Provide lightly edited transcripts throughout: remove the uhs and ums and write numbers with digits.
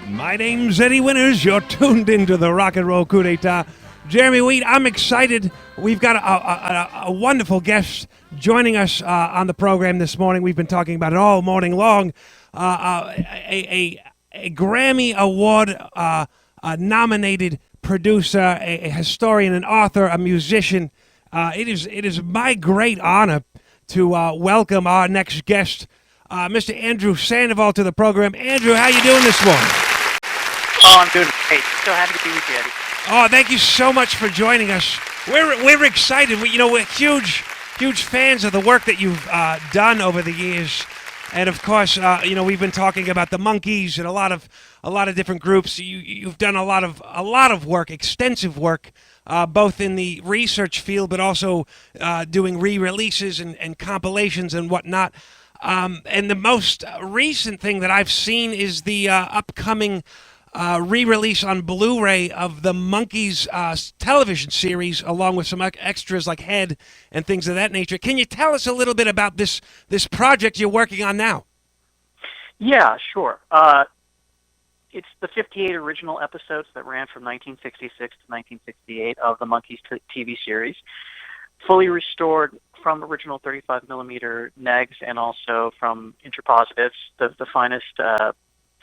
My name's Eddie Winters. You're tuned into the Rock and Roll Coup d'etat. Jeremy Wheat, I'm excited. We've got a wonderful guest joining us on the program this morning. We've been talking about it all morning long. A Grammy Award nominated producer, a historian, an author, a musician. It is my great honor to welcome our next guest, Mr. Andrew Sandoval, to the program. Andrew, how you doing this morning? Oh, I'm doing great. So happy to be with you, Eddie. Oh, thank you so much for joining us. We're excited. We're huge fans of the work that you've done over the years, and of course, we've been talking about the Monkees and a lot of different groups. You've done a lot of work, extensive work, both in the research field, but also doing re-releases and compilations and whatnot. And the most recent thing that I've seen is the upcoming re-release on Blu-ray of the Monkees television series, along with some extras like Head and things of that nature. Can you tell us a little bit about this project you're working on now? Yeah, sure. It's the 58 original episodes that ran from 1966 to 1968 of the Monkees TV series, fully restored from original 35mm negs and also from interpositives, the finest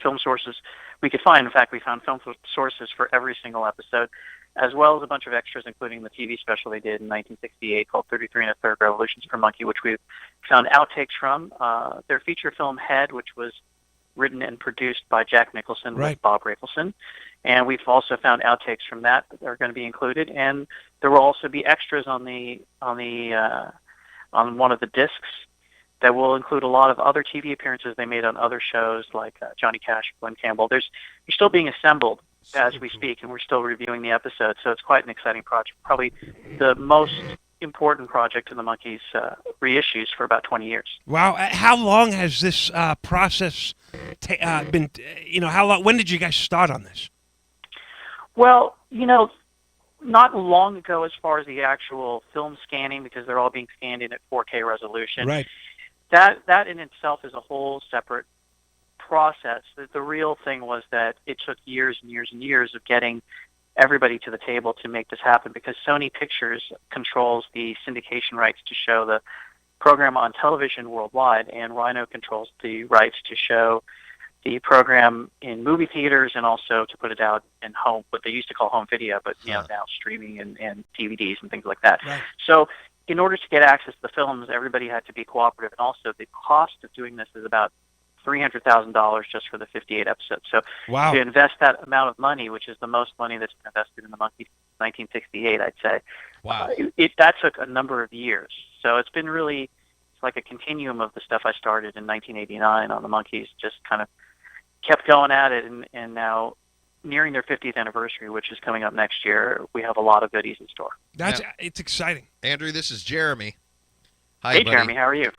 film sources we could find. In fact, we found film sources for every single episode, as well as a bunch of extras, including the TV special they did in 1968 called 33 1/3 Revolutions per Monkey, which we've found outtakes from. Their feature film Head, which was written and produced by Jack Nicholson with Bob Rafelson. And we've also found outtakes from that are going to be included. And there will also be extras on one of the discs that will include a lot of other TV appearances they made on other shows like Johnny Cash, Glenn Campbell. They're still being assembled as we speak, and we're still reviewing the episodes. So it's quite an exciting project, probably the most important project in the Monkees reissues for about 20 years. Wow. How long has this process been, how long? When did you guys start on this? Well, not long ago as far as the actual film scanning, because they're all being scanned in at 4K resolution. Right. That in itself is a whole separate process. The real thing was that it took years and years and years of getting everybody to the table to make this happen, because Sony Pictures controls the syndication rights to show the program on television worldwide, and Rhino controls the rights to show the program in movie theaters and also to put it out in home, what they used to call home video, but now streaming and DVDs and things like that. Right. So in order to get access to the films, everybody had to be cooperative, and also the cost of doing this is about $300,000 just for the 58 episodes. So to invest that amount of money, which is the most money that's been invested in the Monkees 1968, I'd say, that took a number of years. So it's been it's like a continuum of the stuff I started in 1989 on the Monkees, just kind of kept going at it, and now nearing their 50th anniversary, which is coming up next year, we have a lot of goodies in store. It's exciting. Andrew, this is Jeremy. Hi, hey, buddy. Jeremy, how are you?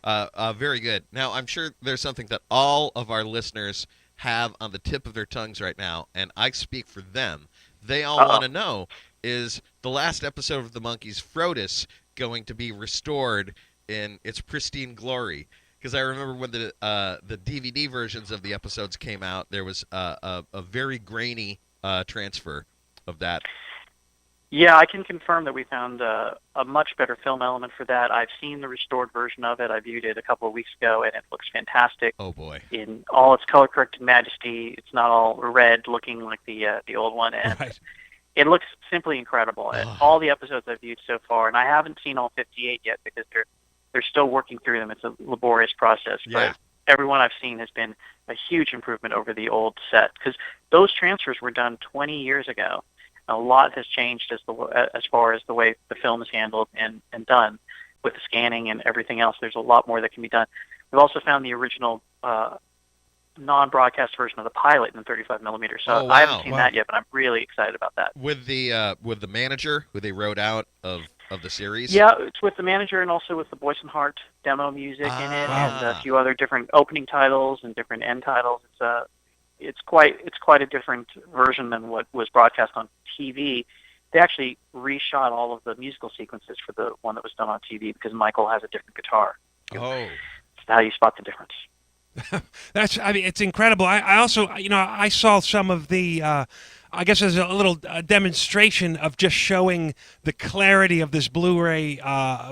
Very good. Now, I'm sure there's something that all of our listeners have on the tip of their tongues right now, and I speak for them. They all want to know, is the last episode of the Monkees, Frodis, going to be restored in its pristine glory? Because I remember when the DVD versions of the episodes came out, there was a very grainy transfer of that. Yeah, I can confirm that we found a much better film element for that. I've seen the restored version of it. I viewed it a couple of weeks ago, and it looks fantastic. Oh, boy. In all its color-corrected majesty. It's not all red looking like the old one. And it looks simply incredible. All the episodes I've viewed so far, and I haven't seen all 58 yet because they're still working through them. It's a laborious process. Yeah. But everyone I've seen has been a huge improvement over the old set, because those transfers were done 20 years ago. A lot has changed as far as the way the film is handled and done with the scanning and everything else. There's a lot more that can be done. We've also found the original non-broadcast version of the pilot in 35mm. So I haven't seen that yet, but I'm really excited about that. With the manager who they wrote out of the series? Yeah, it's with the manager and also with the Boyce and Hart demo music in it, and a few other different opening titles and different end titles. It's quite a different version than what was broadcast on TV. They actually reshot all of the musical sequences for the one that was done on TV because Michael has a different guitar. Oh. That's how you spot the difference. I mean, it's incredible. I also, I saw some of the, I guess as a little demonstration of just showing the clarity of this Blu-ray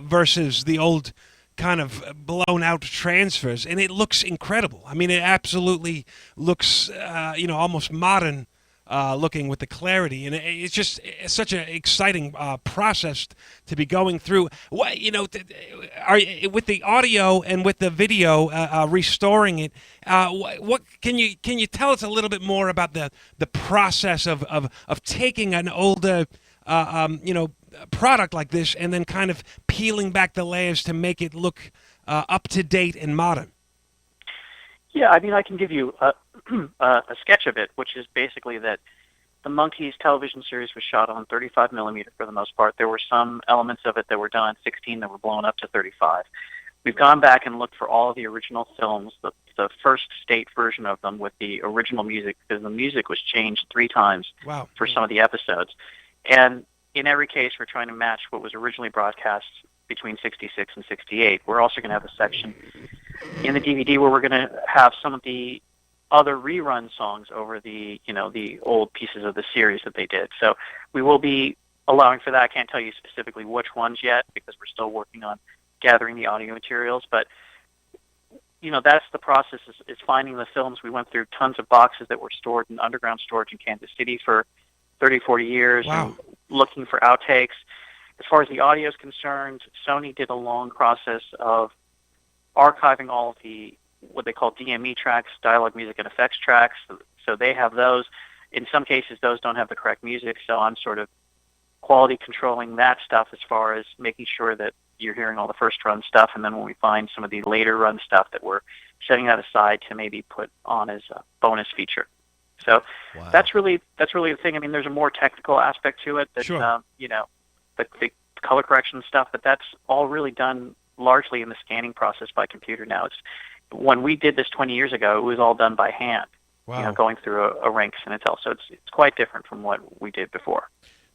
versus the old kind of blown out transfers, and it looks incredible. I mean, it absolutely looks, almost modern looking with the clarity, and it's such an exciting process to be going through. What with the audio and with the video restoring it? What can you tell us a little bit more about the process of taking an older product like this and then kind of peeling back the layers to make it look up to date and modern? Yeah, I mean, I can give you a sketch of it, which is basically that the Monkees television series was shot on 35 millimeter for the most part. There were some elements of it that were done on 16 that were blown up to 35. We've gone back and looked for all of the original films, the first state version of them with the original music, because the music was changed 3 times for some of the episodes. And in every case, we're trying to match what was originally broadcast between 66 and 68. We're also going to have a section in the DVD where we're going to have some of the other rerun songs over the old pieces of the series that they did. So we will be allowing for that. I can't tell you specifically which ones yet because we're still working on gathering the audio materials, but that's the process is finding the films. We went through tons of boxes that were stored in underground storage in Kansas City for 30, 40 years and looking for outtakes. As far as the audio is concerned, Sony did a long process of archiving all of the what they call DME tracks, dialogue, music, and effects tracks. So they have those. In some cases, those don't have the correct music, so I'm sort of quality controlling that stuff as far as making sure that you're hearing all the first run stuff, and then when we find some of the later run stuff that we're setting that aside to maybe put on as a bonus feature. So that's really the thing. I mean, there's a more technical aspect to it that the color correction stuff, but that's all really done largely in the scanning process by computer now. When we did this 20 years ago, it was all done by hand, going through a Rinks and Intel. So it's quite different from what we did before.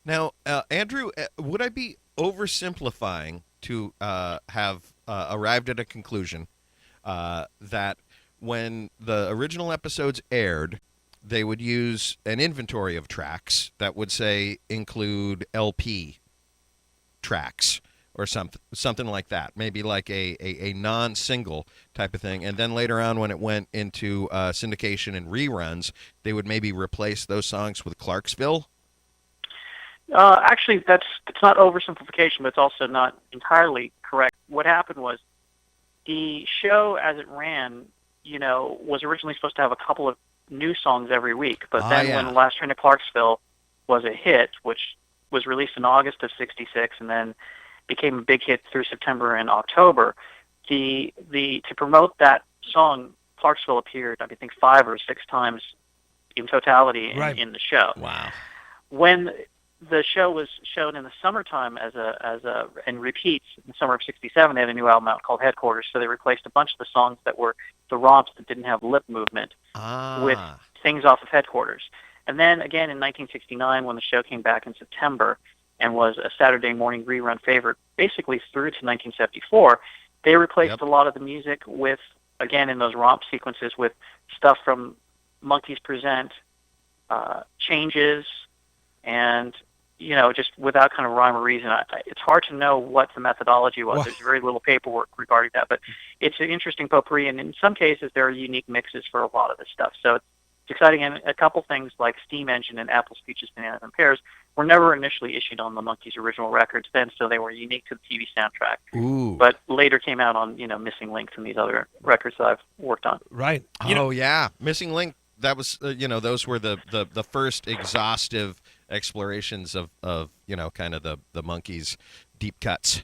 Now, Andrew, would I be oversimplifying to have arrived at a conclusion that when the original episodes aired, they would use an inventory of tracks that would, say, include LP tracks or something like that, maybe like a non-single type of thing, and then later on when it went into syndication and reruns, they would maybe replace those songs with Clarksville? Actually, it's not oversimplification, but it's also not entirely correct. What happened was the show, as it ran, was originally supposed to have a couple of new songs every week, but when Last Train to Clarksville was a hit, which was released in August of '66 and then became a big hit through September and October, to promote that song, Clarksville appeared, I think, 5 or 6 times in totality in the show. Wow. When the show was shown in the summertime and repeats in the summer of '67, they had a new album out called Headquarters, so they replaced a bunch of the songs that were the romps that didn't have lip movement with things off of Headquarters. And then again in 1969, when the show came back in September and was a Saturday morning rerun favorite basically through to 1974, they replaced a lot of the music with, again, in those romp sequences, with stuff from Monkees Present, Changes, and just without kind of rhyme or reason. It's hard to know what the methodology was. There's very little paperwork regarding that, but it's an interesting potpourri, and in some cases there are unique mixes for a lot of this stuff. So it's exciting, and a couple things like Steam Engine and Apple's Peaches, Bananas, and Pears were never initially issued on the Monkees' original records then, so they were unique to the TV soundtrack. Ooh. But later came out on Missing Links and these other records that I've worked on. Right. Missing Link. That was those were the first exhaustive explorations of kind of the Monkees' deep cuts.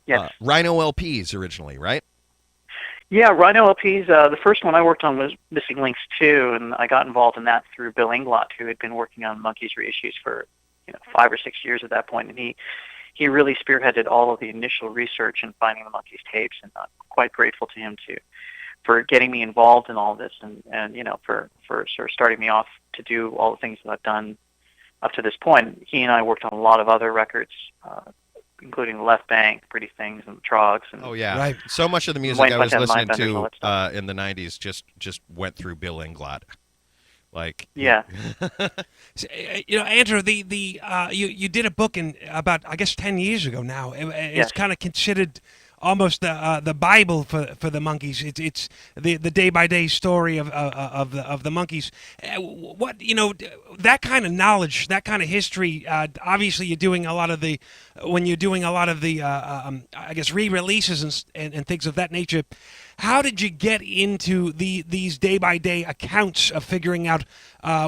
Yes. Rhino LPs originally, right? Yeah, Rhino LPs. The first one I worked on was Missing Links 2, and I got involved in that through Bill Inglot, who had been working on Monkees reissues for 5 or 6 years at that point, and he really spearheaded all of the initial research and finding the Monkees tapes, and I'm quite grateful to him for getting me involved in all this, and for sort of starting me off to do all the things that I've done up to this point. He and I worked on a lot of other records including the Left Bank, Pretty Things, and the Trogs. And Oh yeah, Right. so much of the music White I was Button, listening Mindbenders, all to that stuff. in the '90s just went through Bill Englund. Like Yeah. Andrew, you did a book in about, I guess, 10 years ago now. It's Yes. kind of considered almost the Bible for the Monkees. It's the day by day story of the Monkees. What that kind of knowledge, that kind of history. Obviously, you're doing a lot of the when you're doing a lot of the I guess re-releases and things of that nature. How did you get into these day by day accounts of figuring out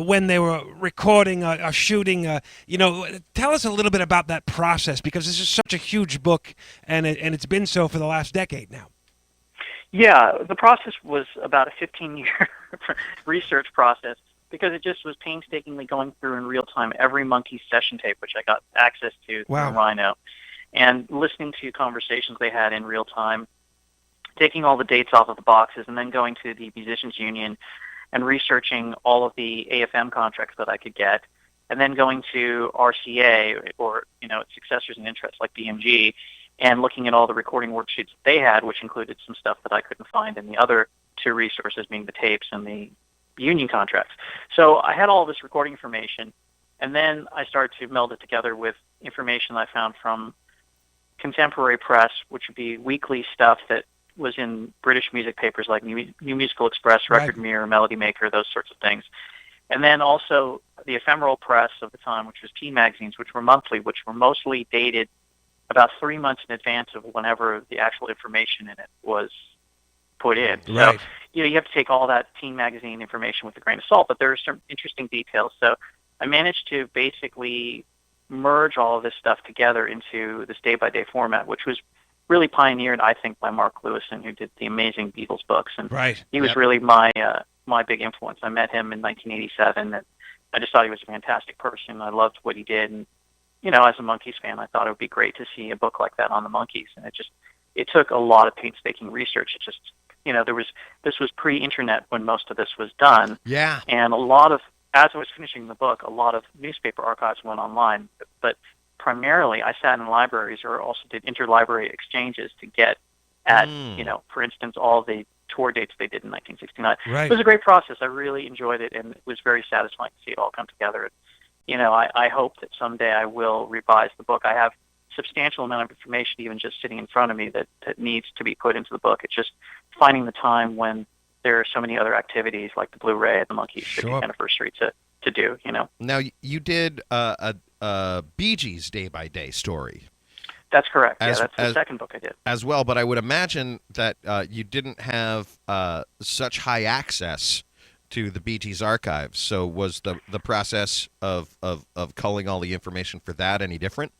when they were recording or shooting? Tell us a little bit about that process, because this is such a huge book, and it's been so for the last decade now. Yeah, the process was about a 15-year research process, because it just was painstakingly going through in real time every Monkees session tape, which I got access to Wow. through Rhino, and listening to conversations they had in real time, taking all the dates off of the boxes, and then going to the Musicians Union and researching all of the AFM contracts that I could get, and then going to RCA, or its successors in interest like BMG, and looking at all the recording worksheets that they had, which included some stuff that I couldn't find in the other two resources, being the tapes and the union contracts. So I had all this recording information, and then I started to meld it together with information I found from contemporary press, which would be weekly stuff that was in British music papers like New Musical Express, Record Right. Mirror, Melody Maker, those sorts of things. And then also the ephemeral press of the time, which was T magazines, which were monthly, which were mostly dated about 3 months in advance of whenever the actual information in it was put in. Right. So, you have to take all that teen magazine information with a grain of salt, but there are some interesting details. So I managed to basically merge all of this stuff together into this day-by-day format, which was really pioneered, I think, by Mark Lewison, who did the amazing Beatles books. And Right. he was Yep. really my big influence. I met him in 1987, and I just thought he was a fantastic person. I loved what he did, and as a Monkees fan, I thought it would be great to see a book like that on the Monkees. And it took a lot of painstaking research. It just, this was pre-internet when most of this was done, yeah, and as I was finishing the book, a lot of newspaper archives went online, but primarily I sat in libraries or also did interlibrary exchanges to get at, for instance, all the tour dates they did in 1969. Right. It was a great process. I really enjoyed it, and it was very satisfying to see it all come together. I hope that someday I will revise the book. I have substantial amount of information even just sitting in front of me that needs to be put into the book. It's just finding the time when there are so many other activities like the Blu-ray at the Monkees' 50th anniversary to do, Now you did a Bee Gees day-by-day story. That's correct. As- that's the as- second book I did. as well, but I would imagine that you didn't have such high access to the Bee Gees archives. So was the process of culling all the information for that any different?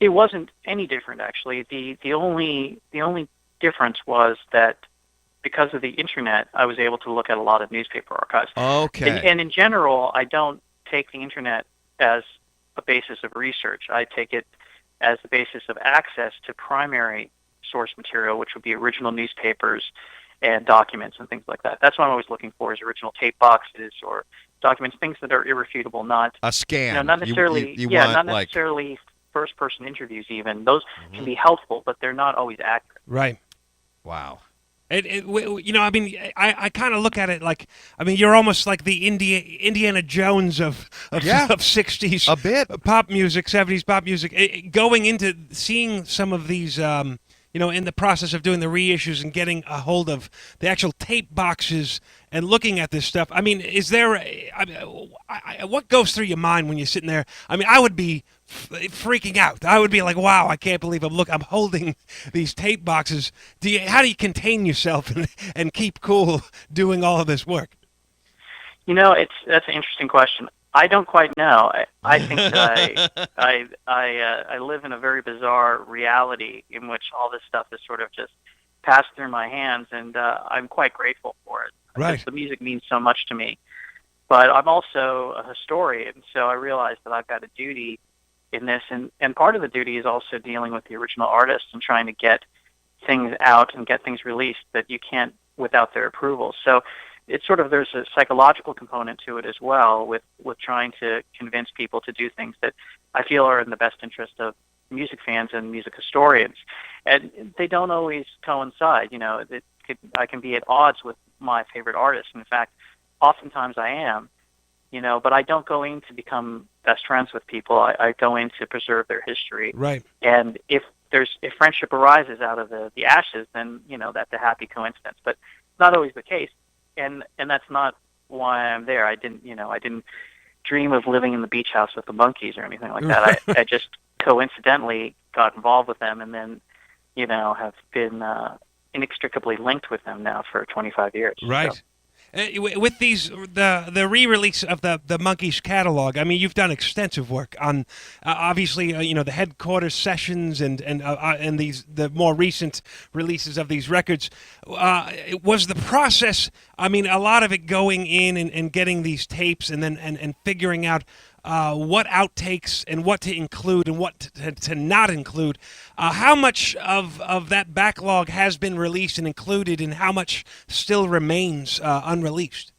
It wasn't any different, actually. The only difference was that because of the internet, I was able to look at a lot of newspaper archives. Okay. And in general, I don't take the internet as a basis of research. I take it as the basis of access to primary source material, which would be original newspapers and documents and things like that. That's what I'm always looking for, is original tape boxes or documents, things that are irrefutable, not A scan. not necessarily You not want, necessarily first-person interviews even. Those can be helpful, but they're not always accurate. Right. Wow. I kind of look at it like, you're almost like the Indiana Jones of Yeah. of 60s A bit. pop music, 70s pop music. Going into seeing some of these, in the process of doing the reissues and getting a hold of the actual tape boxes and looking at this stuff. Is there, what goes through your mind when you're sitting there? I would be freaking out. I would be like, wow, I can't believe I'm holding these tape boxes. How do you contain yourself and keep cool doing all of this work? That's an interesting question. I don't quite know. I think that I live in a very bizarre reality in which all this stuff is sort of just passed through my hands, and I'm quite grateful for it. Right. Because the music means so much to me. But I'm also a historian, so I realize that I've got a duty in this, and part of the duty is also dealing with the original artists and trying to get things out and get things released that you can't without their approval. So it's sort of, there's a psychological component to it as well, with trying to convince people to do things that I feel are in the best interest of music fans and music historians, and they don't always coincide. I can be at odds with my favorite artists. In fact, oftentimes I am. But I don't go in to become best friends with people. I go in to preserve their history. Right. And if friendship arises out of the ashes, then that's a happy coincidence. But it's not always the case, and that's not why I'm there. I didn't dream of living in the beach house with the Monkees or anything like that. I just coincidentally got involved with them, and then have been inextricably linked with them now for 25 years. Right. So. With the re-release of the Monkees catalog, I mean, you've done extensive work on obviously the headquarters sessions and the more recent releases of these records. Was the process? I mean, a lot of it going in and getting these tapes and then and figuring out what outtakes and what to include and what to not include. How much of that backlog has been released and included, and how much still remains unreleased?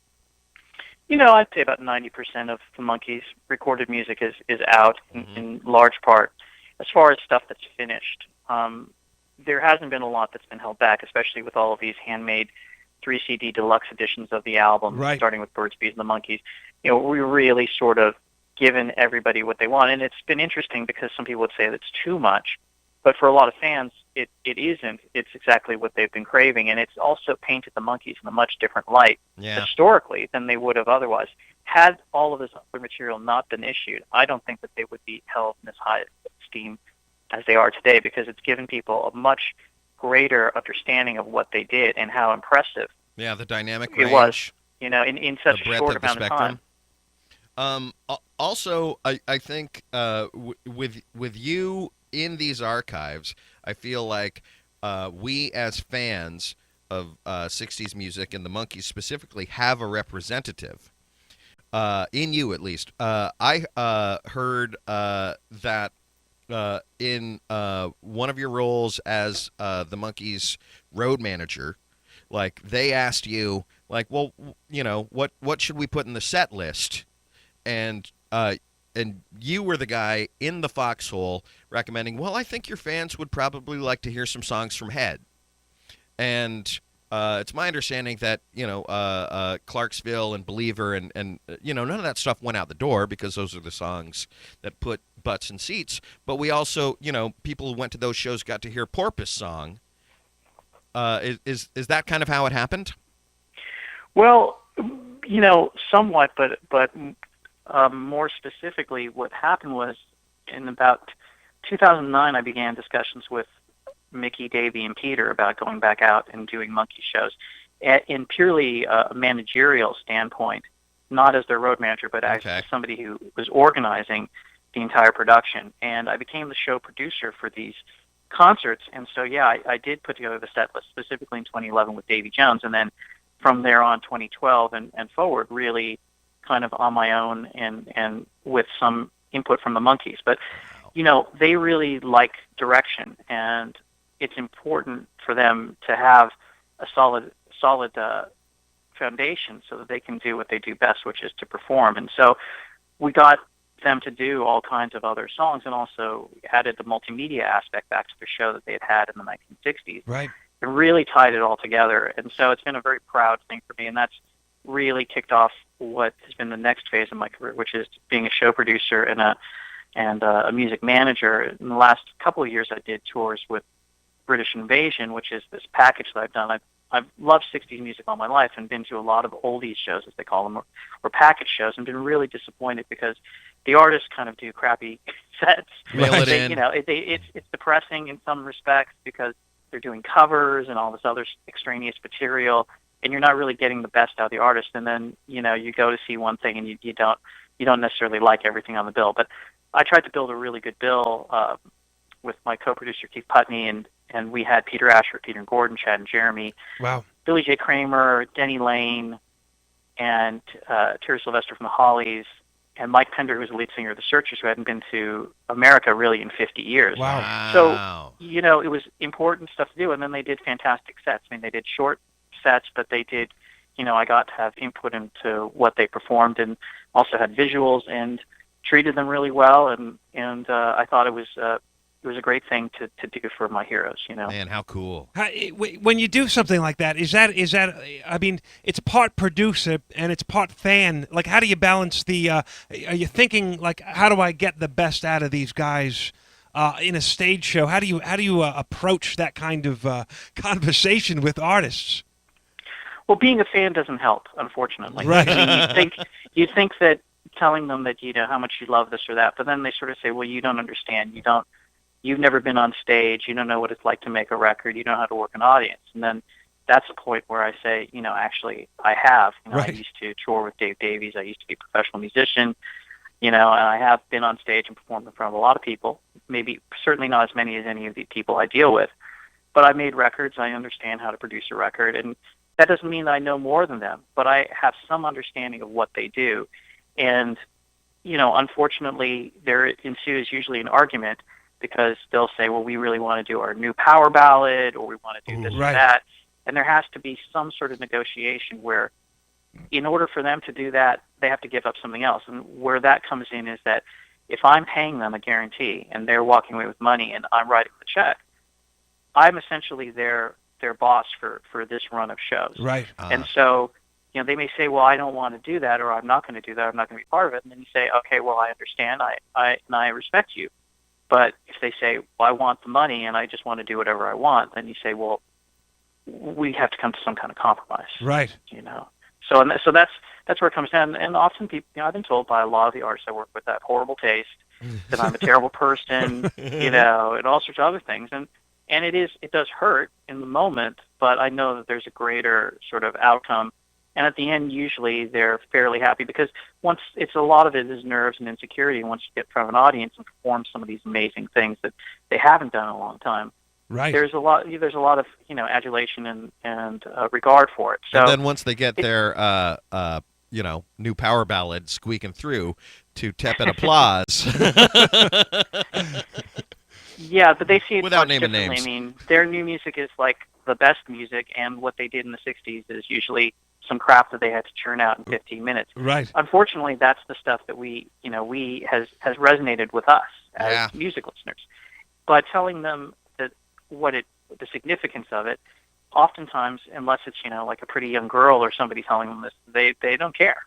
I'd say about 90% of the Monkees' recorded music is out in large part. As far as stuff that's finished, there hasn't been a lot that's been held back, especially with all of these handmade 3 CD deluxe editions of the album, right. Starting with Birds, Bees, and the Monkees. We really sort of given everybody what they want. And it's been interesting because some people would say that's too much, but for a lot of fans, it isn't. It's exactly what they've been craving, and it's also painted the Monkees in a much different light historically than they would have otherwise. Had all of this other material not been issued, I don't think that they would be held in as high esteem as they are today, because it's given people a much greater understanding of what they did and how impressive the dynamic it range, was, in such a short amount of time. Also, I think with you in these archives, I feel like we as fans of 60s music and the Monkees specifically have a representative in you, at least. I heard that in one of your roles as the Monkees road manager, like they asked you, like, well, what should we put in the set list? And you were the guy in the foxhole recommending, well, I think your fans would probably like to hear some songs from Head. And it's my understanding that, Clarksville and Believer and none of that stuff went out the door, because those are the songs that put butts in seats. But we also, people who went to those shows got to hear Porpoise Song. Is that kind of how it happened? Well, somewhat, but more specifically, what happened was in about 2009, I began discussions with Mickey, Davey, and Peter about going back out and doing Monkee shows in purely a managerial standpoint, not as their road manager, but actually somebody who was organizing the entire production. And I became the show producer for these concerts. And so, I did put together the set list specifically in 2011 with Davy Jones. And then from there on, 2012 and forward, really kind of on my own and with some input from the Monkees. But, they really like direction, and it's important for them to have a solid foundation so that they can do what they do best, which is to perform. And so we got them to do all kinds of other songs, and also added the multimedia aspect back to the show that they had in the 1960s. Right. It really tied it all together. And so it's been a very proud thing for me, and that's really kicked off what has been the next phase of my career, which is being a show producer and a music manager. In the last couple of years, I did tours with British Invasion, which is this package that I've done. I've loved 60s music all my life and been to a lot of oldies shows, as they call them, or package shows, and been really disappointed because the artists kind of do crappy sets. Mail it in. It's depressing in some respects because they're doing covers and all this other extraneous material, and you're not really getting the best out of the artist. And then you go to see one thing and you don't necessarily like everything on the bill. But I tried to build a really good bill with my co-producer Keith Putney, and we had Peter Asher, Peter and Gordon, Chad and Jeremy, Billy J. Kramer, Denny Lane, and Terry Sylvester from the Hollies, and Mike Pender, who was the lead singer of the Searchers, who hadn't been to America really in 50 years. Wow. So, it was important stuff to do, and then they did fantastic sets. I mean, they did short sets, but they did, I got to have input into what they performed, and also had visuals, and treated them really well, and I thought it was was a great thing to do for my heroes. Man, how cool! When you do something like that, is that? I mean, it's part producer and it's part fan. Like, how do you balance the? Are you thinking like, how do I get the best out of these guys? In a stage show, how do you approach that kind of conversation with artists? Well, being a fan doesn't help, unfortunately. Right. I mean, you think that telling them that how much you love this or that, but then they sort of say, well, you don't understand. You've never been on stage. You don't know what it's like to make a record. You don't know how to work an audience. And then that's a point where I say, actually, I have. Right. I used to tour with Dave Davies. I used to be a professional musician. And I have been on stage and performed in front of a lot of people, maybe certainly not as many as any of the people I deal with. But I made records. I understand how to produce a record. And that doesn't mean that I know more than them, but I have some understanding of what they do. And, unfortunately, there ensues usually an argument because they'll say, well, we really want to do our new power ballad, or we want to do this right. or that. And there has to be some sort of negotiation where, in order for them to do that, they have to give up something else. And where that comes in is that if I'm paying them a guarantee and they're walking away with money and I'm writing the check, I'm essentially their boss for this run of shows. Right. And so, they may say, well, I don't want to do that, or I'm not going to do that, I'm not going to be part of it. And then you say, okay, well, I understand, I respect you. But if they say, well, I want the money and I just want to do whatever I want, then you say, well, we have to come to some kind of compromise. Right. So that's where it comes down. And often people, I've been told by a lot of the artists I work with that horrible taste, that I'm a terrible person, and all sorts of other things. And it does hurt in the moment, but I know that there's a greater sort of outcome. And at the end, usually they're fairly happy because a lot of it is nerves and insecurity. Once you get in front of an audience and perform some of these amazing things that they haven't done in a long time, right. There's a lot of adulation and regard for it. So and then once they get their new power ballad squeaking through to tepid applause. Yeah, but they see it Without much naming differently. names. I mean, their new music is like the best music, and what they did in the '60s is usually some crap that they had to churn out in 15 minutes. Right. Unfortunately, that's the stuff that we has resonated with us as music listeners. But telling them that the significance of it, oftentimes, unless it's like a pretty young girl or somebody telling them this, they don't care.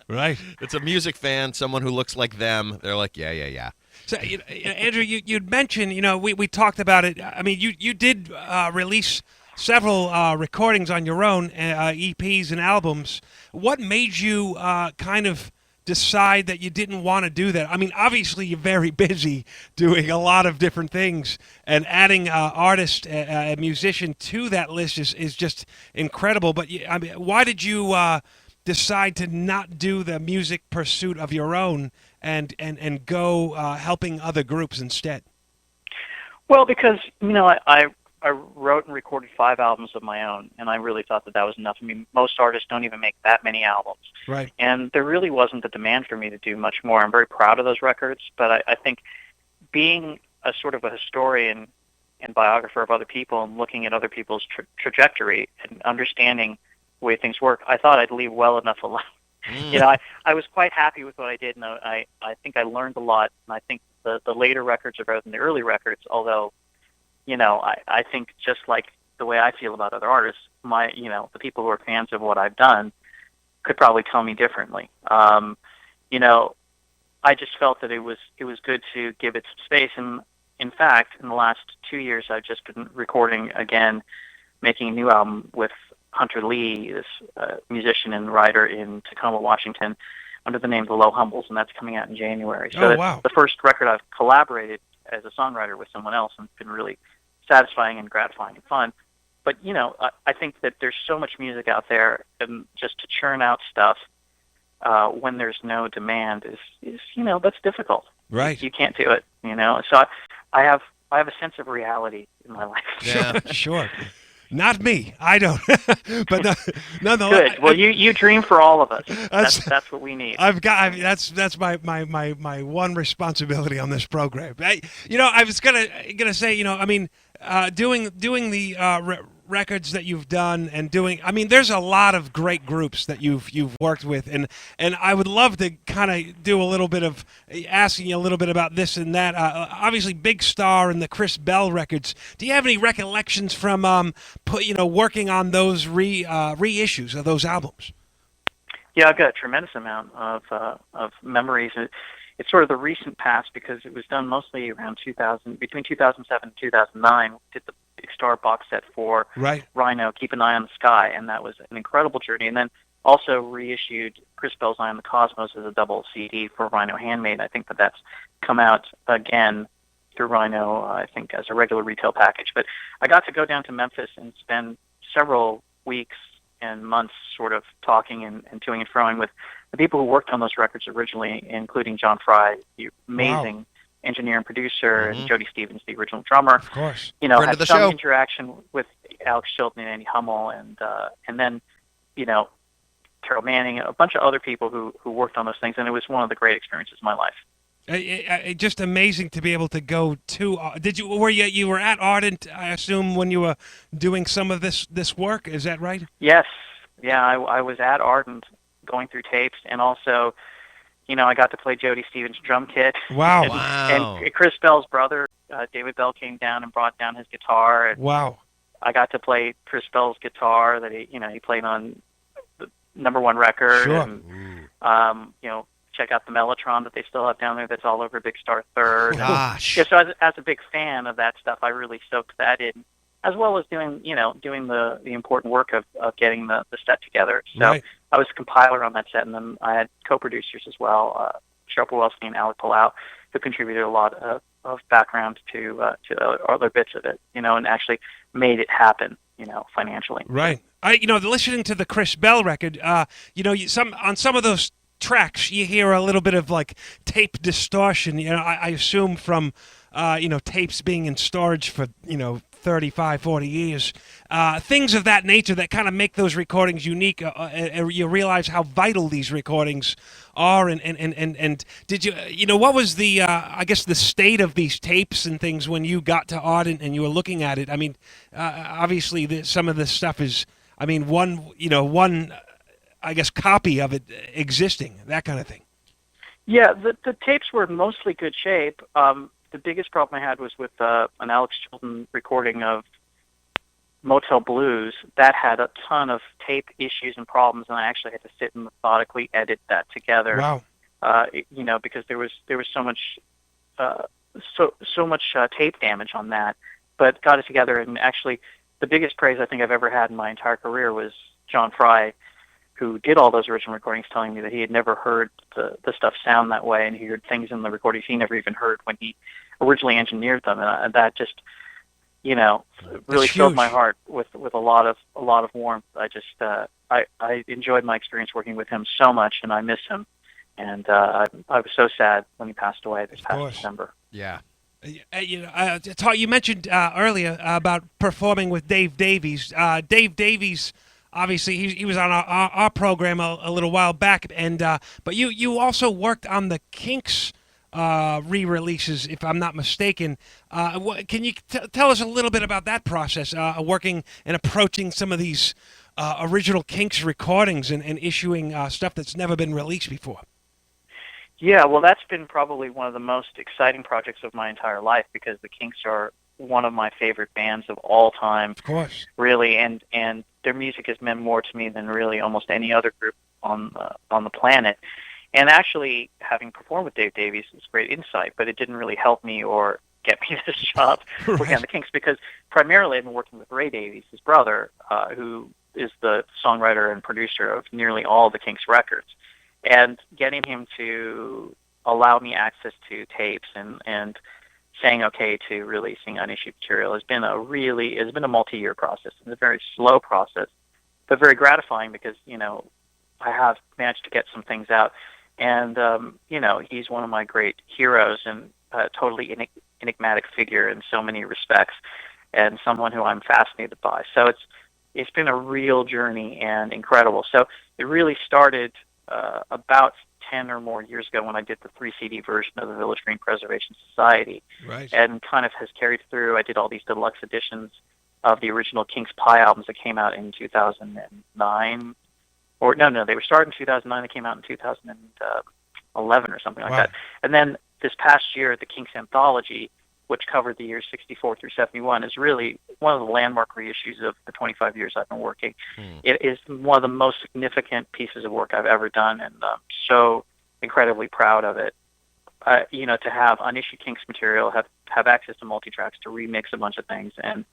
Right. It's a music fan, someone who looks like them. They're like, yeah. So, Andrew, you'd mentioned, we talked about it. I mean, you did release several recordings on your own, EPs and albums. What made you kind of decide that you didn't want to do that? I mean, obviously you're very busy doing a lot of different things, and adding artist, a musician to that list is just incredible. But I mean, why did you decide to not do the music pursuit of your own and go helping other groups instead? Well, because I wrote and recorded 5 albums of my own, and I really thought that was enough. I mean, most artists don't even make that many albums. Right. And there really wasn't the demand for me to do much more. I'm very proud of those records, but I think being a sort of a historian and biographer of other people and looking at other people's trajectory and understanding the way things work, I thought I'd leave well enough alone. I was quite happy with what I did, and I think I learned a lot, and I think the later records are better than the early records, although I think just like the way I feel about other artists, the people who are fans of what I've done could probably tell me differently. I just felt that it was good to give it some space. And in fact, in the last 2 years, I've just been recording again, making a new album with Hunter Lee, this musician and writer in Tacoma, Washington, under the name of The Low Humbles, and that's coming out in January. So wow. It's the first record I've collaborated as a songwriter with someone else, and it's been really satisfying and gratifying and fun. But, I think that there's so much music out there, and just to churn out stuff when there's no demand is that's difficult. Right. You can't do it, So I have a sense of reality in my life. Yeah. Sure. Not me. I don't. But no. Good. Well, you dream for all of us. That's what we need. That's my one responsibility on this program. I was gonna say, I mean, doing the records that you've done and doing. I mean, there's a lot of great groups that you've worked with, and I would love to kind of do a little bit of asking you a little bit about this and that. Obviously, Big Star and the Chris Bell records. Do you have any recollections from working on those reissues of those albums? Yeah, I've got a tremendous amount of memories. It's sort of the recent past because it was done mostly around between 2007 and 2009. We did the Big Star box set for Rhino, Keep an Eye on the Sky, and that was an incredible journey. And then also reissued Chris Bell's Eye on the Cosmos as a double CD for Rhino Handmade. I think that's come out again through Rhino, I think, as a regular retail package. But I got to go down to Memphis and spend several weeks and months sort of talking and toing and froing with the people who worked on those records originally, including John Fry, the amazing engineer and producer, and Jody Stevens, the original drummer. Of course. Had some interaction with Alex Chilton and Andy Hummel, and then, Carol Manning, a bunch of other people who worked on those things, and it was one of the great experiences of my life. Just amazing to be able to go to. You were at Ardent, I assume, when you were doing some of this work? Is that right? Yes. Yeah, I was at Ardent going through tapes, and also, I got to play Jody Stevens' drum kit. Wow. And Chris Bell's brother, David Bell, came down and brought down his guitar. And wow. I got to play Chris Bell's guitar that he played on the #1 record. Sure. And, check out the Mellotron that they still have down there that's all over Big Star 3rd. Gosh. And, so as a big fan of that stuff, I really soaked that in, as well as doing the important work of getting the set together. So I was a compiler on that set, and then I had co-producers as well, Cheryl Pawelski and Alec Palau, who contributed a lot of background to other bits of it, and actually made it happen, financially. Right. Listening to the Chris Bell record, on some of those tracks you hear a little bit of like tape distortion. I assume from tapes being in storage for 35, 40 years, things of that nature that kind of make those recordings unique. You realize how vital these recordings are, and did you, what was the, I guess, the state of these tapes and things when you got to Ardent and you were looking at it? I mean, obviously some of this stuff is, one, I guess, copy of it existing, that kind of thing. Yeah, the tapes were in mostly good shape. The biggest problem I had was with an Alex Chilton recording of Motel Blues. That had a ton of tape issues and problems, and I actually had to sit and methodically edit that together. Wow. Because there was so much tape damage on that, but got it together. And actually, the biggest praise I think I've ever had in my entire career was John Fry, who did all those original recordings, telling me that he had never heard the stuff sound that way, and he heard things in the recordings he never even heard when he originally engineered them, and that just, really filled my heart with a lot of warmth. I just I enjoyed my experience working with him so much, and I miss him, and I was so sad when he passed away this past December. Yeah. You mentioned earlier about performing with Dave Davies. Dave Davies, obviously, he was on our program a little while back, and but you also worked on the Kinks re-releases, if I'm not mistaken. Can you tell us a little bit about that process, working and approaching some of these original Kinks recordings and issuing stuff that's never been released before? Yeah, well, that's been probably one of the most exciting projects of my entire life, because the Kinks are one of my favorite bands of all time. Of course. Really, and their music has meant more to me than really almost any other group on the planet. And actually, having performed with Dave Davies was great insight, but it didn't really help me or get me this job working on the Kinks, because primarily I've been working with Ray Davies, his brother, who is the songwriter and producer of nearly all the Kinks records. And getting him to allow me access to tapes and saying okay to releasing unissued material has been a multi-year process. It's a very slow process, but very gratifying, because I have managed to get some things out, and he's one of my great heroes and a totally enigmatic figure in so many respects, and someone who I'm fascinated by. So it's been a real journey and incredible. So it really started about 10 or more years ago when I did the 3-CD version of the Village Green Preservation Society, right, and kind of has carried through. I did all these deluxe editions of the original Kinks Pie albums that came out in 2009. Or no, they were started in 2009. They came out in 2011 or something like Wow. that. And then this past year, the Kinks Anthology, which covered the years 64 through 71, is really one of the landmark reissues of the 25 years I've been working. It is one of the most significant pieces of work I've ever done, and I'm so incredibly proud of it. To have unissued Kinks material, have access to multi-tracks, to remix a bunch of things, and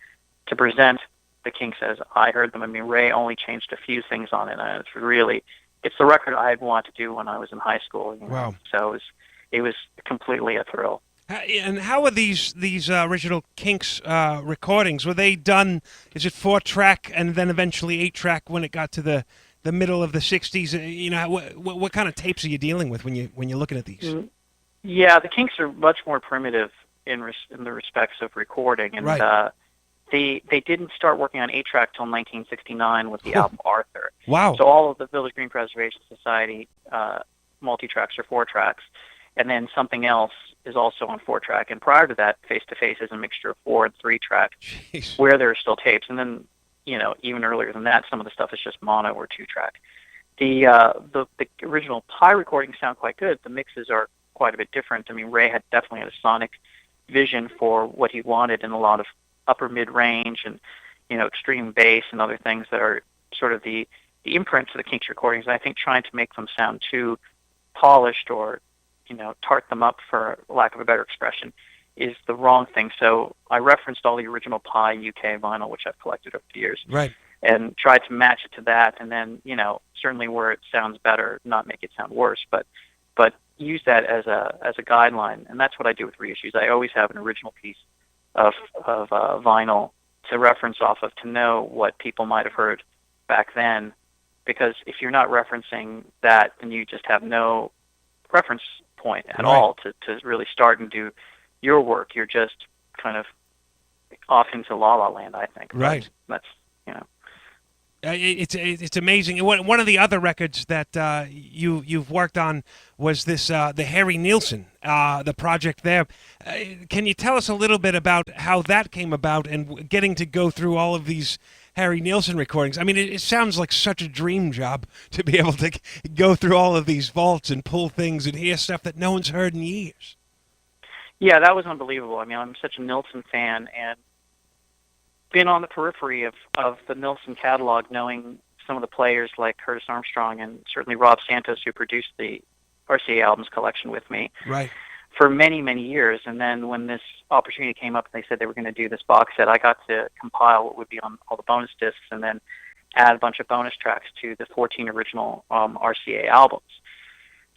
to present the Kinks as I heard them. I mean, Ray only changed a few things on it, and it's the record I'd want to do when I was in high school. Wow. So it was completely a thrill. And how were these original Kinks recordings? Were they done? Is it 4-track and then eventually 8-track when it got to the middle of the '60s? What kind of tapes are you dealing with when you're looking at these? Yeah, the Kinks are much more primitive in the respects of recording, and right. They didn't start working on 8-track till 1969 with the album Arthur. Wow. So all of the Village Green Preservation Society multi-tracks are 4-tracks, and then Something Else is also on 4-track. And prior to that, Face to Face is a mixture of 4 and 3-track, Jeez. where there are still tapes. And then, even earlier than that, some of the stuff is just mono or 2-track. The original Pie recordings sound quite good. The mixes are quite a bit different. I mean, Ray definitely had a sonic vision for what he wanted in a lot of upper mid-range and extreme bass and other things that are sort of the imprints of the Kinks recordings. And I think trying to make them sound too polished or tart them up, for lack of a better expression, is the wrong thing. So I referenced all the original Pie UK vinyl, which I've collected over the years, Right. and tried to match it to that, and then certainly where it sounds better, not make it sound worse, but use that as a guideline. And that's what I do with reissues. I always have an original piece of vinyl to reference off of, to know what people might have heard back then, because if you're not referencing that, then you just have no reference point at Right. all to really start and do your work. You're just kind of off into la la land, I think. Right. But that's It's amazing. One of the other records that you've worked on was this the Harry Nilsson, the project there. Can you tell us a little bit about how that came about and getting to go through all of these Harry Nilsson recordings? I mean, it sounds like such a dream job to be able to go through all of these vaults and pull things and hear stuff that no one's heard in years. Yeah, that was unbelievable. I mean, I'm such a Nilsson fan, and been on the periphery of the Nilsson catalog, knowing some of the players like Curtis Armstrong and certainly Rob Santos, who produced the RCA albums collection with me, Right. for many, many years. And then when this opportunity came up and they said they were going to do this box set, I got to compile what would be on all the bonus discs and then add a bunch of bonus tracks to the 14 original RCA albums.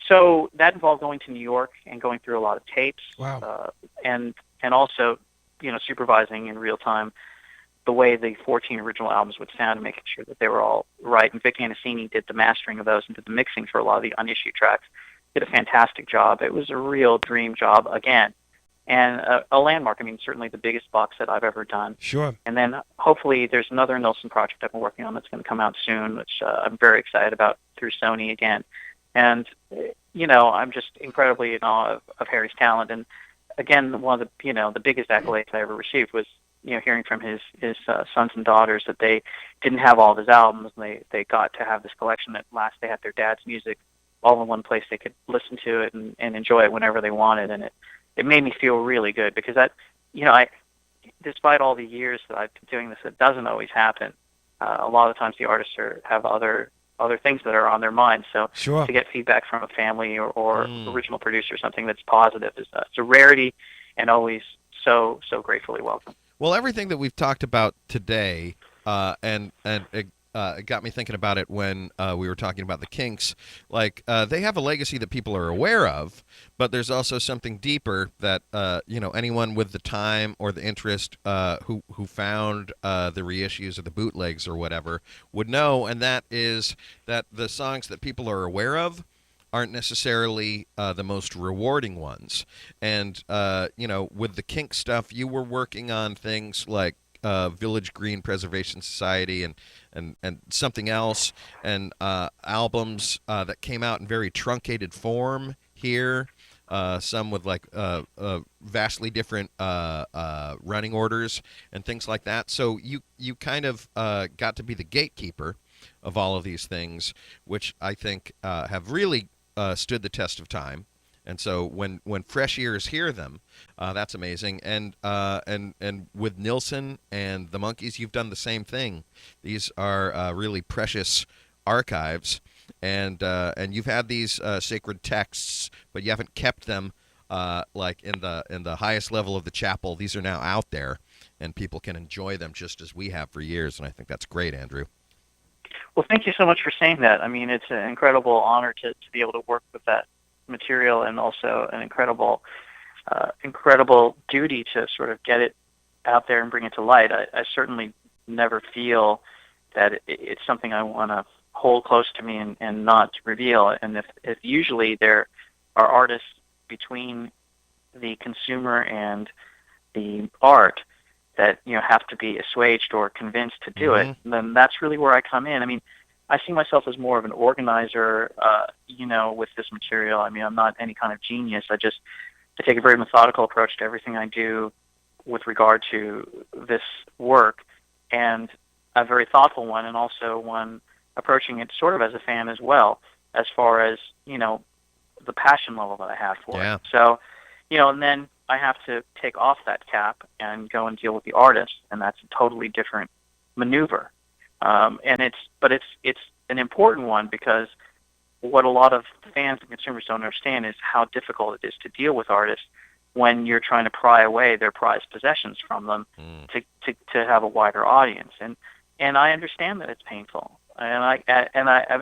So that involved going to New York and going through a lot of tapes. Wow. And also, supervising in real time the way the 14 original albums would sound and making sure that they were all right. And Vic Anasini did the mastering of those and did the mixing for a lot of the unissued tracks. Did a fantastic job. It was a real dream job again, and a landmark. I mean, certainly the biggest box set I've ever done. Sure. And then hopefully there's another Nilsson project I've been working on that's going to come out soon, which I'm very excited about, through Sony again. And, I'm just incredibly in awe of Harry's talent. And again, one of the biggest accolades I ever received was, hearing from his sons and daughters that they didn't have all of his albums, and they got to have this collection. At last they had their dad's music all in one place. They could listen to it and enjoy it whenever they wanted. And it made me feel really good, because that, despite all the years that I've been doing this, it doesn't always happen. A lot of times the artists have other things that are on their mind. So Sure. to get feedback from a family or original producer, something that's positive, is it's a rarity, and always so gratefully welcome. Well, everything that we've talked about today, and it got me thinking about it when we were talking about the Kinks. Like, they have a legacy that people are aware of, but there's also something deeper that anyone with the time or the interest who found the reissues or the bootlegs or whatever would know, and that is that the songs that people are aware of aren't necessarily the most rewarding ones. And, with the Kinks stuff, you were working on things like Village Green Preservation Society and Something Else, and albums that came out in very truncated form here. some with like vastly different running orders and things like that. So you kind of got to be the gatekeeper of all of these things, which I think have really stood the test of time. And so when fresh ears hear them, that's amazing. And with Nilsson and the Monkees, you've done the same thing. These are really precious archives, and you've had these sacred texts, but you haven't kept them like in the highest level of the chapel. These are now out there, and people can enjoy them just as we have for years. And I think that's great, Andrew. Well, thank you so much for saying that. I mean, it's an incredible honor to be able to work with that material, and also an incredible duty to sort of get it out there and bring it to light. I certainly never feel that it's something I want to hold close to me and not reveal. And if usually there are artists between the consumer and the art that have to be assuaged or convinced to do it, then that's really where I come in. I mean, I see myself as more of an organizer, with this material. I mean, I'm not any kind of genius. I take a very methodical approach to everything I do with regard to this work, and a very thoughtful one, and also one approaching it sort of as a fan as well, as far as, the passion level that I have for it. So, and then I have to take off that cap and go and deal with the artist, and that's a totally different maneuver. And it's an important one, because what a lot of fans and consumers don't understand is how difficult it is to deal with artists when you're trying to pry away their prized possessions from them to have a wider audience. And I understand that it's painful. And I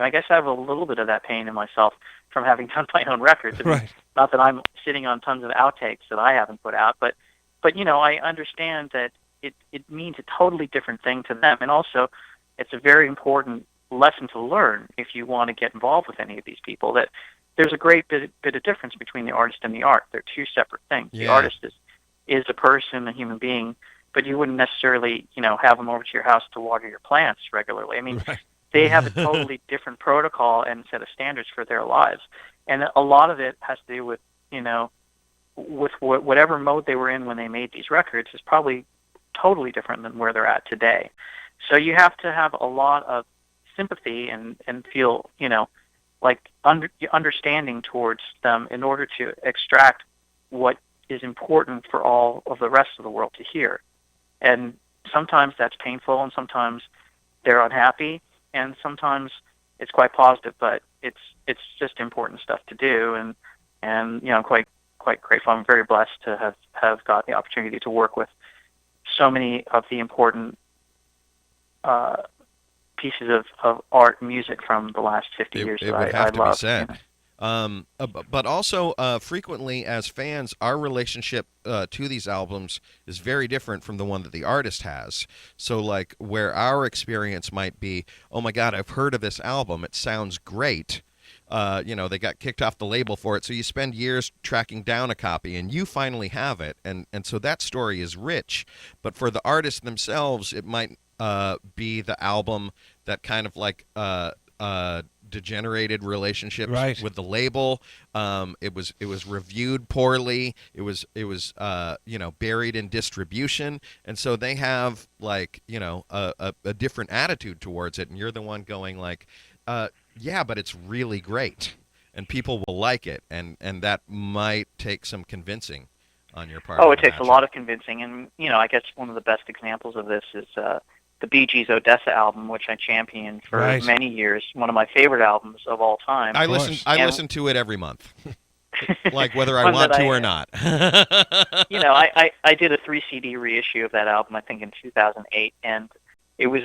guess I have a little bit of that pain in myself from having done my own records. I mean, Right. Not that I'm sitting on tons of outtakes that I haven't put out, but I understand that it means a totally different thing to them. And also, it's a very important lesson to learn if you want to get involved with any of these people, that there's a great bit of difference between the artist and the art. They're two separate things. Yeah. The artist is a person, a human being, but you wouldn't necessarily, have them over to your house to water your plants regularly. I mean, Right. they have a totally different protocol and set of standards for their lives. And a lot of it has to do with, with whatever mode they were in when they made these records is probably totally different than where they're at today. So you have to have a lot of sympathy and feel, like understanding towards them in order to extract what is important for all of the rest of the world to hear. And sometimes that's painful, and sometimes they're unhappy, and sometimes it's quite positive, but it's just important stuff to do. And I'm quite grateful. I'm very blessed to have got the opportunity to work with so many of the important pieces of art and music from the last 50 years It that would I have to love. be said. But also, frequently as fans, our relationship to these albums is very different from the one that the artist has. So, like, where our experience might be, oh my God, I've heard of this album, it sounds great. They got kicked off the label for it, so you spend years tracking down a copy, and you finally have it, and so that story is rich. But for the artists themselves, it might be the album that kind of like degenerated relationships Right. with the label. It was reviewed poorly. It was buried in distribution, and so they have like a different attitude towards it. And you're the one going like, yeah, but it's really great, and people will like it, and that might take some convincing on your part. Oh, it takes a lot of convincing, and I guess one of the best examples of this is the Bee Gees' Odessa album, which I championed for Right. many years. One of my favorite albums of all time. I course. listen to it every month, like whether I One want that to I- or not. I did a 3 CD reissue of that album, I think, in 2008, and it was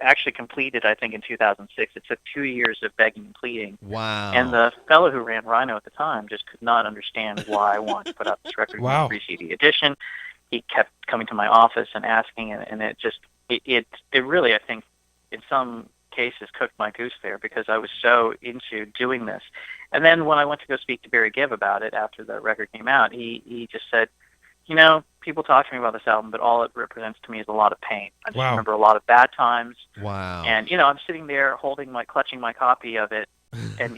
actually completed, I think, in 2006. It took 2 years of begging and pleading. Wow. And the fellow who ran Rhino at the time just could not understand why I wanted to put out this record Wow. in a 3 CD edition. He kept coming to my office and asking, and it really, I think, in some cases cooked my goose there, because I was so into doing this. And then when I went to go speak to Barry Gibb about it after the record came out, he just said, people talk to me about this album, but all it represents to me is a lot of pain. I just remember a lot of bad times. Wow. And, I'm sitting there clutching my copy of it, and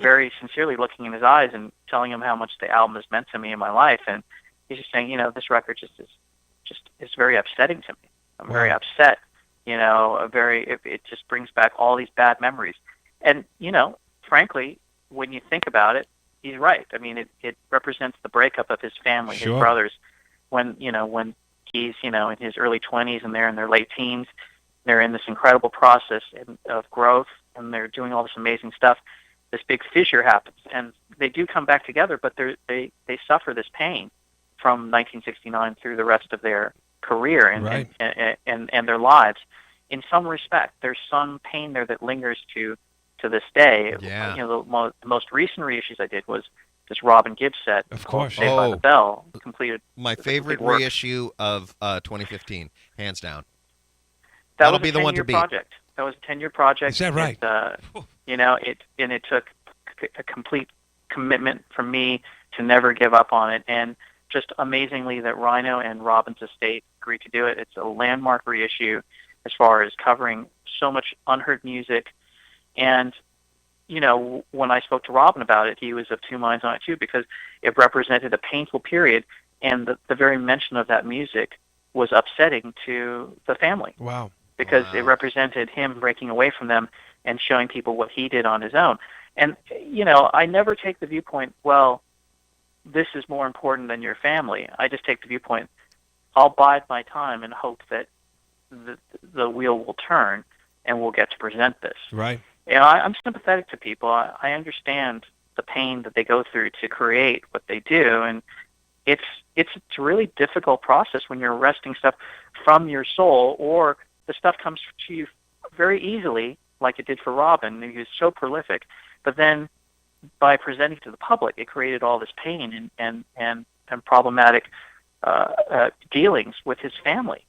very sincerely looking in his eyes and telling him how much the album has meant to me in my life. And he's just saying, this record is very upsetting to me. I'm very upset. It just brings back all these bad memories. And frankly, when you think about it, he's right. I mean, it represents the breakup of his family, Sure. his brothers. When he's in his early 20s and they're in their late teens, they're in this incredible process of growth, and they're doing all this amazing stuff. This big fissure happens, and they do come back together, but they suffer this pain from 1969 through the rest of their career and their lives. In some respect, there's some pain there that lingers to this day. Yeah. The most recent reissues I did was this Robin Gibb set. Of course. Saved by the Bell. Completed. My favorite work. reissue of 2015, hands down. That That'll was be a the one to 10-year beat. project. That was a 10-year project. Is that right? It took a complete commitment from me to never give up on it, and just amazingly that Rhino and Robin's estate agreed to do it. It's a landmark reissue as far as covering so much unheard music. And when I spoke to Robin about it, he was of two minds on it too, because it represented a painful period, and the very mention of that music was upsetting to the family. Wow. Because it represented him breaking away from them and showing people what he did on his own. And, I never take the viewpoint, well, this is more important than your family. I just take the viewpoint, I'll bide my time and hope that the wheel will turn and we'll get to present this. Right. I'm sympathetic to people. I understand the pain that they go through to create what they do, and it's a really difficult process when you're wresting stuff from your soul, or the stuff comes to you very easily, like it did for Robin. He was so prolific, but then by presenting to the public, it created all this pain and problematic dealings with his family.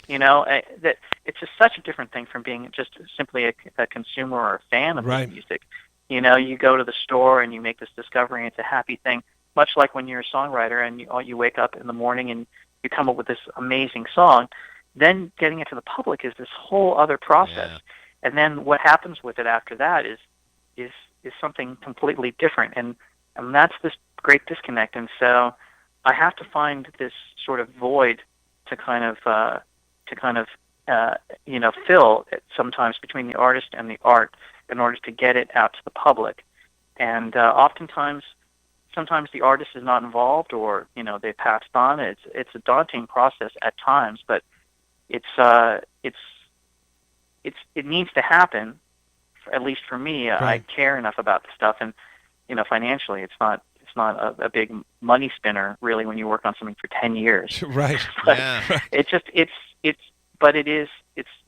That it's just such a different thing from being just simply a consumer or a fan of Right. the music. You go to the store and you make this discovery, and it's a happy thing, much like when you're a songwriter and you wake up in the morning and you come up with this amazing song. Then getting it to the public is this whole other process. Yeah. And then what happens with it after that is something completely different. And that's this great disconnect. And so I have to find this sort of void to kind of fill it sometimes between the artist and the art in order to get it out to the public. And sometimes the artist is not involved, or they passed on. It's a daunting process at times, but it needs to happen. At least for me, Right. I care enough about the stuff, and financially, it's not a big money spinner really when you work on something for 10 years. Right. But Yeah. it's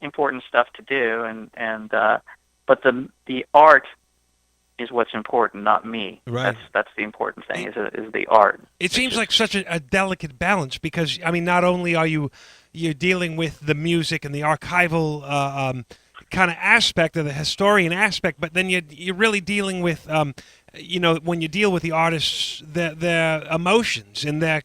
important stuff to do, and but the art is what's important, not me. Right. That's the important thing, is the art. It seems like such a delicate balance, because not only are you're dealing with the music and the archival kind of aspect, of the historian aspect, but then you're really dealing with when you deal with the artists, their emotions and their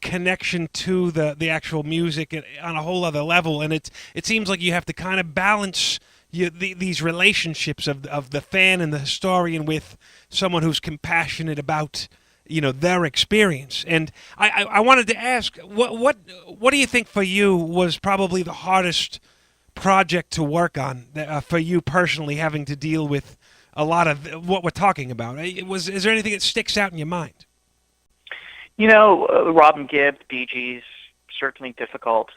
connection to the actual music on a whole other level, and it seems like you have to kind of balance these relationships of the fan and the historian with someone who's compassionate about their experience. And I wanted to ask, what do you think for you was probably the hardest project to work on for you personally, having to deal with a lot of what we're talking about? Is there anything that sticks out in your mind? Robin Gibb, Bee Gees, certainly difficult,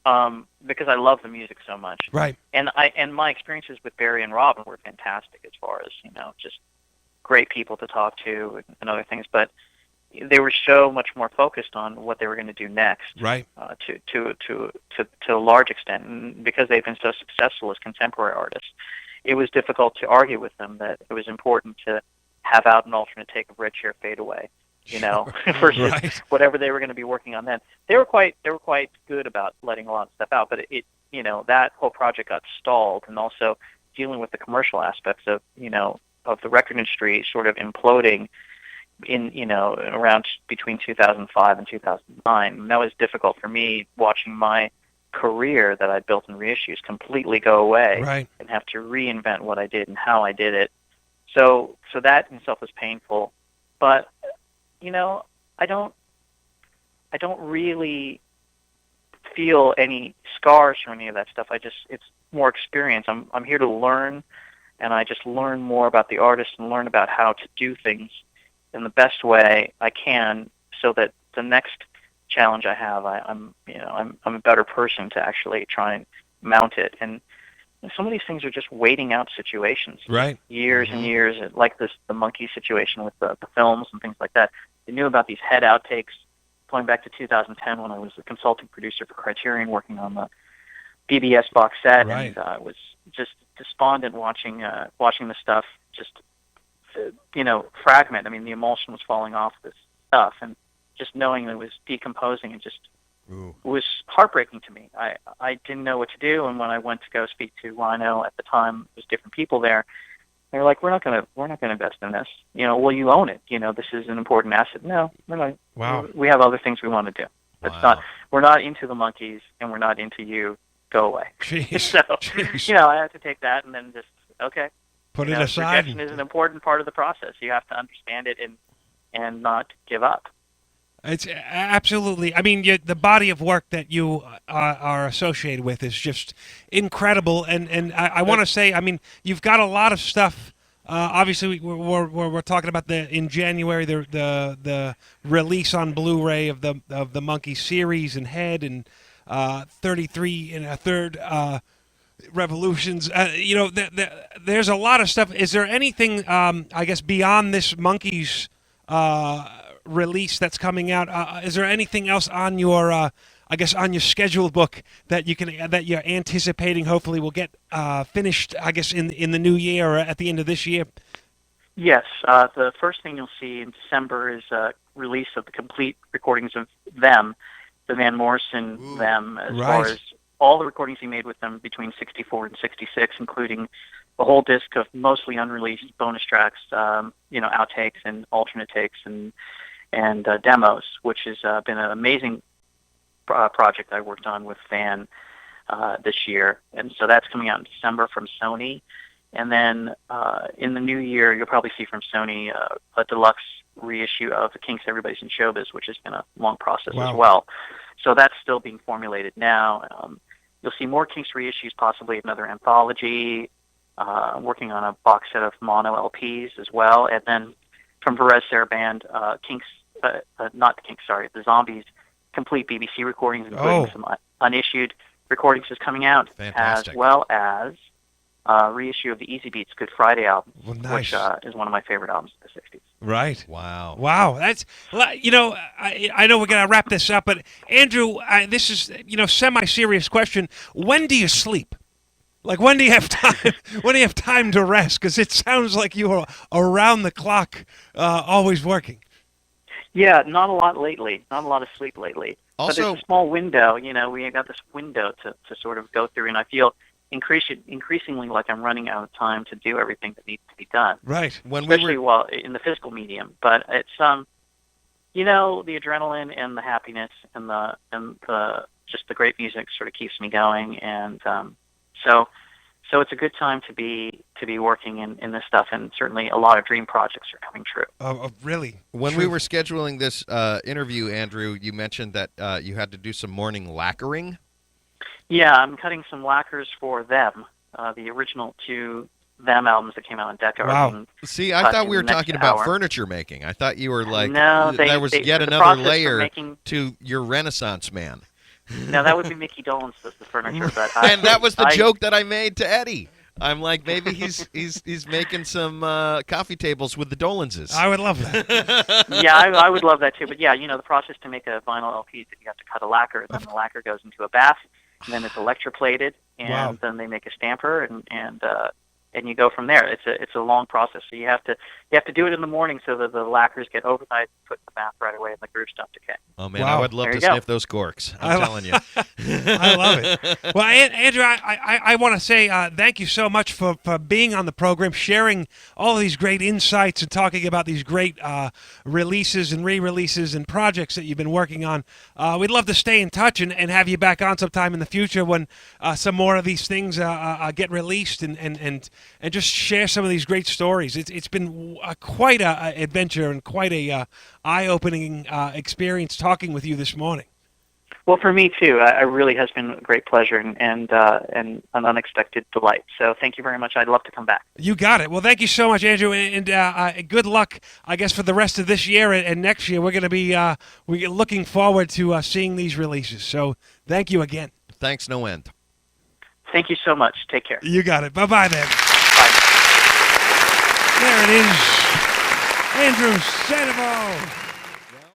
because I love the music so much. Right. And my experiences with Barry and Robin were fantastic, as far as just great people to talk to and other things. But they were so much more focused on what they were going to do next. Right. To a large extent, and because they've been so successful as contemporary artists, it was difficult to argue with them that it was important to have out an alternate take of Red Chair Fade Away, versus Right. whatever they were going to be working on then. They were quite good about letting a lot of stuff out, but it that whole project got stalled, and also dealing with the commercial aspects of the record industry sort of imploding in around between 2005 and 2009. And that was difficult for me, watching my career that I'd built in reissues completely go away, Right. and have to reinvent what I did and how I did it. So that in itself was painful. But I don't really feel any scars from any of that stuff. It's more experience. I'm here to learn, and I just learn more about the artist and learn about how to do things in the best way I can, so that the next challenge I have, I'm a better person to actually try and mount it. And some of these things are just waiting out situations, Right. Years and years, like the Monkees situation with the films and things like that. They knew about these head outtakes going back to 2010 when I was the consulting producer for Criterion, working on the BBS box set, Right. and I was just despondent watching the stuff just fragment. I mean, the emulsion was falling off this stuff, and just knowing it was decomposing, it just was heartbreaking to me. I didn't know what to do, and when I went to go speak to Rhino at the time, there's different people there. They were like, "We're not gonna invest in this. Well, you own it. This is an important asset." No, we're not. Wow. We have other things we want to do. That's Wow. not. We're not into the Monkees, and we're not into you. Go away. Jeez. So Jeez. I had to take that and then just Put it aside. Rejection is an important part of the process. You have to understand it and not give up. It's absolutely. I mean, the body of work that you are associated with is just incredible. And I want to say, I mean, you've got a lot of stuff. Obviously, we're talking about in January the release on Blu-ray of the Monkees series and Head and 33 and a third revolutions. There's a lot of stuff. Is there anything, I guess, beyond this Monkees release that's coming out? Is there anything else on your, on your scheduled book that you're anticipating? Hopefully, will get finished. I guess in the new year or at the end of this year. Yes, the first thing you'll see in December is a release of the complete recordings of them, the Van Morrison them, as far as all the recordings he made with them between '64 and '66, including a whole disc of mostly unreleased bonus tracks, outtakes and alternate takes and demos, which has been an amazing project I worked on with Van this year. And so that's coming out in December from Sony. And then in the new year, you'll probably see from Sony a deluxe reissue of the Kinks Everybody's in Showbiz, which has been a long process as well. So that's still being formulated now. You'll see more Kinks reissues, possibly another anthology. Working on a box set of mono LPs as well. And then from Perez Saraband, the Zombies complete BBC recordings, including some unissued recordings, is coming out. Fantastic. As well as a reissue of the Easy Beats Good Friday album, Nice. which is one of my favorite albums of the 60s. Right. Wow. That's, I know we're going to wrap this up, but Andrew, this is, semi-serious question. When do you sleep? Like, when do you have time? When do you have time to rest? Because it sounds like you are around the clock, always working. Yeah, not a lot lately. Not a lot of sleep lately. Also, but there's a small window. We got this window to sort of go through, and I feel increasingly like I'm running out of time to do everything that needs to be done. Right. Especially while in the physical medium. But it's the adrenaline and the happiness and the just the great music sort of keeps me going, and so it's a good time to be working in this stuff, and certainly a lot of dream projects are coming true. Oh, really? When we were scheduling this interview, Andrew, you mentioned that you had to do some morning lacquering. Yeah, I'm cutting some lacquers for them, the original two Them albums that came out on Decca. Wow. See, I thought we were talking about furniture making. I thought you were like, no, there was yet another layer to your Renaissance man. No, that would be Mickey Dolenz, the furniture. But and that was the joke that I made to Eddie. I'm like, maybe he's making some coffee tables with the Dolenses. I would love that. Yeah, I would love that too. But yeah, the process to make a vinyl LP is that you have to cut a lacquer, and then the lacquer goes into a bath, and then it's electroplated, and then they make a stamper, and and you go from there. It's a long process, so you have to do it in the morning so that the lacquers get overnight, put in the bath right away, and the grooves don't decay. Oh man, Wow. I would love There to you go. sniff those corks. I'm telling you. I love it. Well, Andrew, I want to say thank you so much for being on the program, sharing all of these great insights and talking about these great releases and re-releases and projects that you've been working on. We'd love to stay in touch and have you back on sometime in the future when some more of these things get released and just share some of these great stories. It's been quite a adventure and quite a eye-opening experience talking with you this morning. Well, for me too, it really has been a great pleasure and an unexpected delight. So thank you very much. I'd love to come back. You got it. Well, thank you so much, Andrew, and good luck, I guess, for the rest of this year and next year. We're going to be we're looking forward to seeing these releases. So thank you again. Thanks, no end. Thank you so much. Take care. You got it. Bye-bye then. Bye. There it is. Andrew Sandoval.